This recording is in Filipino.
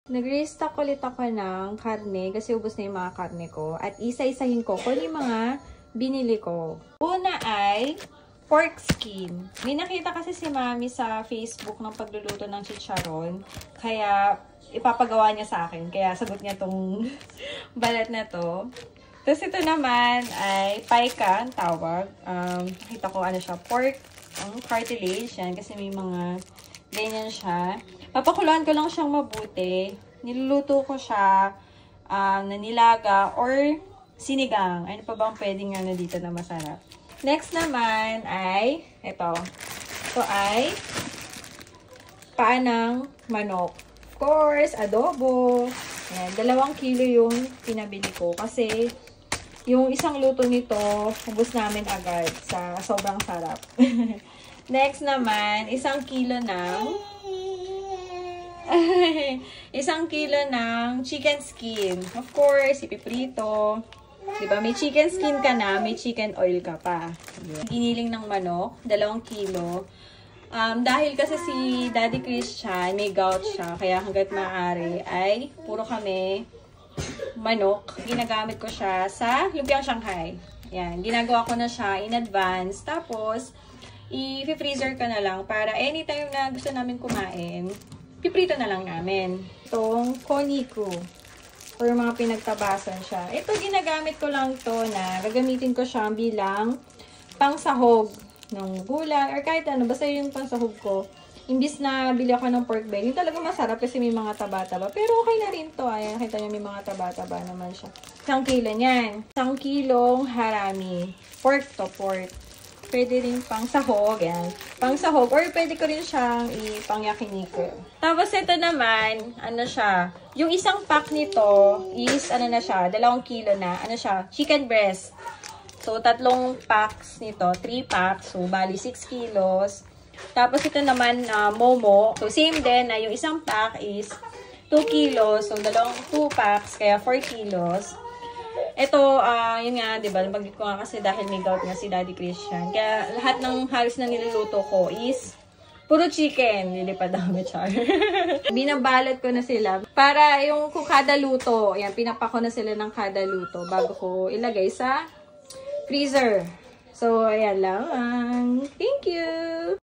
Nag-restock ulit ako ng karne kasi ubos na yung mga karne ko. At isa-isahin ko kung yung mga binili ko. Una ay pork skin. May nakita kasi si Mami sa Facebook ng pagluluto ng chicharon. Kaya ipapagawa niya sa akin. Kaya sagot niya tong balat na to. Tapos ito naman ay paika, ang tawag. Nakita ko ano siya, pork cartilage. Yan, kasi may mga ganyan siya. Papakuluan ko lang siyang mabuti. Niluluto ko siya na nilaga or sinigang. Ano pa bang pwedeng ano dito na masarap? Next naman ay ito. Ito ay paa ng manok. Of course, adobo. Ayan, 2 kilo yung pinabili ko. Kasi yung isang luto nito, ubos namin agad sa sobrang sarap. Next naman, 1 kilo ng 1 kilo ng chicken skin. Of course, ipiprito. Diba? May chicken skin ka na, may chicken oil ka pa. Giniling ng manok, 2 kilo. Dahil kasi si Daddy Christian, may gout siya. Kaya hanggat maaari ay puro kami manok. Ginagamit ko siya sa lumpiang Shanghai. Yan. Ginagawa ko na siya in advance. Tapos, i-freezer ka na lang para anytime na gusto namin kumain, piprito na lang namin. Itong koniku. Or mga pinagtabasan siya. Ito, ginagamit ko lang to na gagamitin ko siya bilang pangsahog ng gulay or kahit ano. Basta yung pangsahog ko. Imbis na bili ako ng pork belly, talaga masarap kasi may mga taba-taba. Pero okay na rin to. Ayan, nakita niyo may mga taba-taba naman siya. 1 kilo niyan. 1 kilong harami. Pork to, pork. Pwede rin pang sahog, yan. Pang sahog, or pwede ko rin siyang ipang-yakiniku. Tapos ito naman, ano siya, yung isang pack nito is, ano na siya, 2 kilo na, ano siya, chicken breast. So, 3 packs nito, 3 packs, so, bali 6 kilos. Tapos ito naman, momo. So, same din, yung isang pack is 2 kilos, so, 2 packs, kaya 4 kilos. Ito, yun nga, diba, nabanggit ko nga kasi dahil may gout nga si Daddy Christian. Kaya lahat ng halos na niluluto ko is puro chicken. Lilipad dami, char. Binabalot ko na sila. Para yung kung kada luto, ayan, pinapako na sila ng kada luto bago ko ilagay sa freezer. So, ayan lang. Thank you!